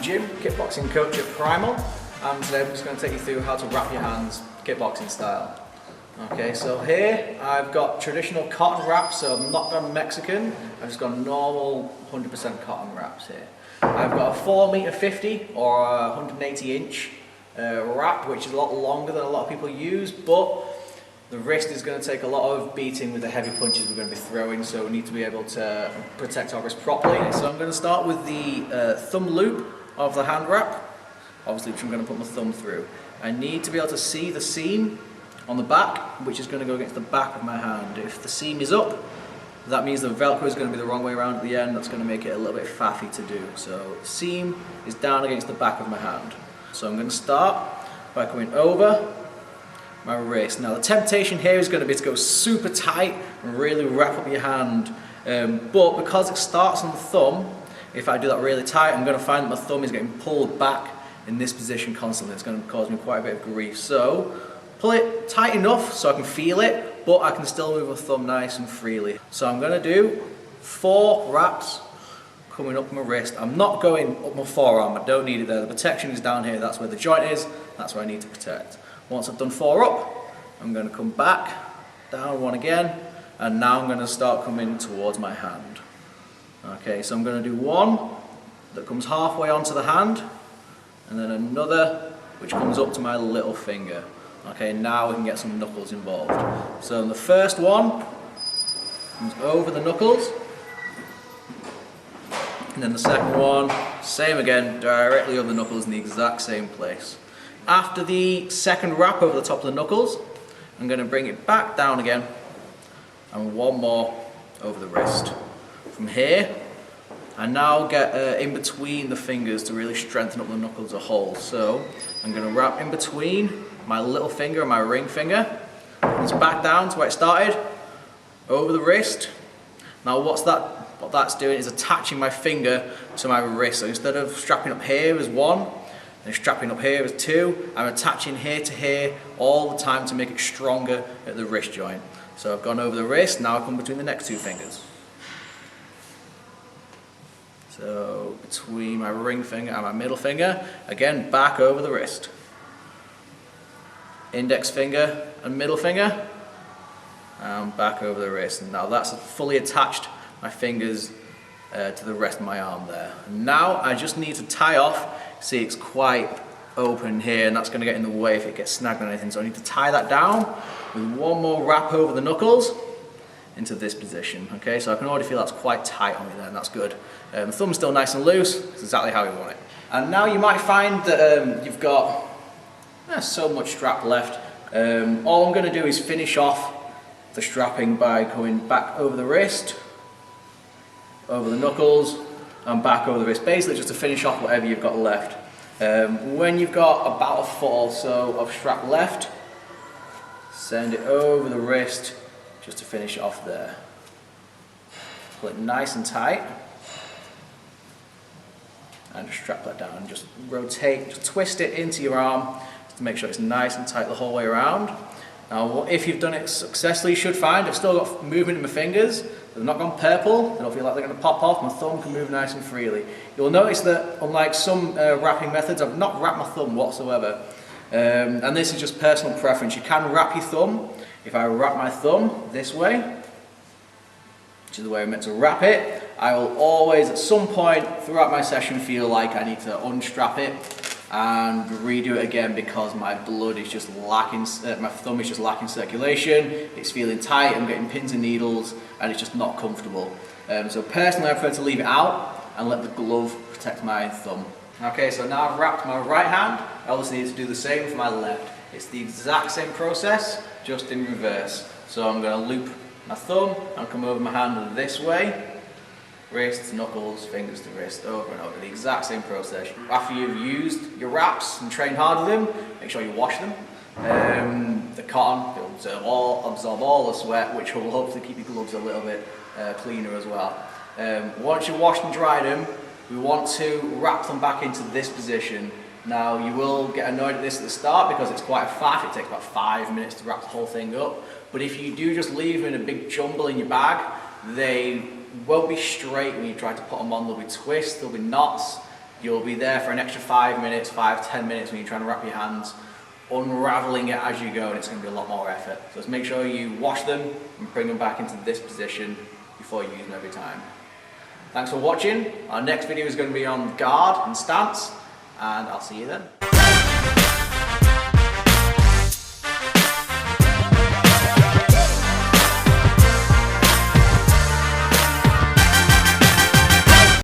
Jim, kickboxing coach at Primal, and today I'm just going to take you through how to wrap your hands kickboxing style. Okay, so here I've got traditional cotton wraps, so I've not gone Mexican, I've just got normal 100% cotton wraps here. I've got a 4m50 or a 180-inch wrap, which is a lot longer than a lot of people use, but the wrist is going to take a lot of beating with the heavy punches we're going to be throwing, so we need to be able to protect our wrist properly. So I'm going to start with the thumb loop of the hand wrap, obviously which I'm going to put my thumb through. I need to be able to see the seam on the back, which is going to go against the back of my hand. If the seam is up, that means the Velcro is going to be the wrong way around at the end. That's going to make it a little bit faffy to do. So the seam is down against the back of my hand. So I'm going to start by coming over my wrist. Now the temptation here is going to be to go super tight and really wrap up your hand. But because it starts on the thumb, if I do that really tight, I'm going to find that my thumb is getting pulled back in this position constantly. It's going to cause me quite a bit of grief. So pull it tight enough so I can feel it, but I can still move my thumb nice and freely. So I'm going to do 4 wraps coming up my wrist. I'm not going up my forearm, I don't need it there. The protection is down here, that's where the joint is, that's where I need to protect. Once I've done 4 up, I'm going to come back, down 1 again, and now I'm going to start coming towards my hand. Okay, so I'm going to do 1 that comes halfway onto the hand, and then another which comes up to my little finger. Okay, now we can get some knuckles involved. So the first one comes over the knuckles, and then the second one, same again, directly over the knuckles in the exact same place. After the second wrap over the top of the knuckles, I'm going to bring it back down again, and 1 more over the wrist. From here, I now get in between the fingers to really strengthen up the knuckles as a whole. So I'm going to wrap in between my little finger and my ring finger. It's back down to where it started, over the wrist. Now what that's doing is attaching my finger to my wrist. So instead of strapping up here as 1, and strapping up here as 2, I'm attaching here to here all the time to make it stronger at the wrist joint. So I've gone over the wrist, now I come between the next 2 fingers. So between my ring finger and my middle finger, again back over the wrist. Index finger and middle finger, and back over the wrist. And now that's fully attached my fingers to the rest of my arm there. And now I just need to tie off. See, it's quite open here, and that's going to get in the way if it gets snagged on anything. So I need to tie that down with 1 more wrap over the knuckles into this position. Okay, so I can already feel that's quite tight on me there, and that's good. The thumb's still nice and loose. It's exactly how we want it. And now you might find that you've got so much strap left. All I'm going to do is finish off the strapping by going back over the wrist, over the knuckles, and back over the wrist, basically just to finish off whatever you've got left. When you've got about a foot or so of strap left, send it over the wrist just to finish it off there. Pull it nice and tight, and just strap that down and just rotate, just twist it into your arm to make sure it's nice and tight the whole way around. Now if you've done it successfully, you should find I've still got movement in my fingers. They've not gone purple, they don't feel like they're going to pop off. My thumb can move nice and freely. You'll notice that unlike some wrapping methods, I've not wrapped my thumb whatsoever. And this is just personal preference. You can wrap your thumb. If I wrap my thumb this way, which is the way I'm meant to wrap it, I will always at some point throughout my session feel like I need to unstrap it and redo it again because my blood is just lacking, my thumb is just lacking circulation, it's feeling tight, I'm getting pins and needles, and it's just not comfortable. So personally I prefer to leave it out and let the glove protect my thumb. Okay, so now I've wrapped my right hand, I also need to do the same for my left. It's the exact same process, just in reverse. So I'm going to loop my thumb and come over my hand this way. Wrist, knuckles, fingers to wrist, over and over, the exact same process. After you've used your wraps and trained hard with them, make sure you wash them. The cotton will absorb all the sweat, which will hopefully keep your gloves a little bit cleaner as well. Once you wash and dry them, we want to wrap them back into this position. Now you will get annoyed at this at the start because it's quite a faff, it takes about 5 minutes to wrap the whole thing up. But if you do just leave them in a big jumble in your bag, they won't be straight when you try to put them on. There'll be twists, there'll be knots, you'll be there for an extra 5 minutes, 5-10 minutes when you're trying to wrap your hands, unraveling it as you go, and it's going to be a lot more effort. So just make sure you wash them and bring them back into this position before you use them every time. Thanks for watching. Our next video is going to be on guard and stance, and I'll see you then.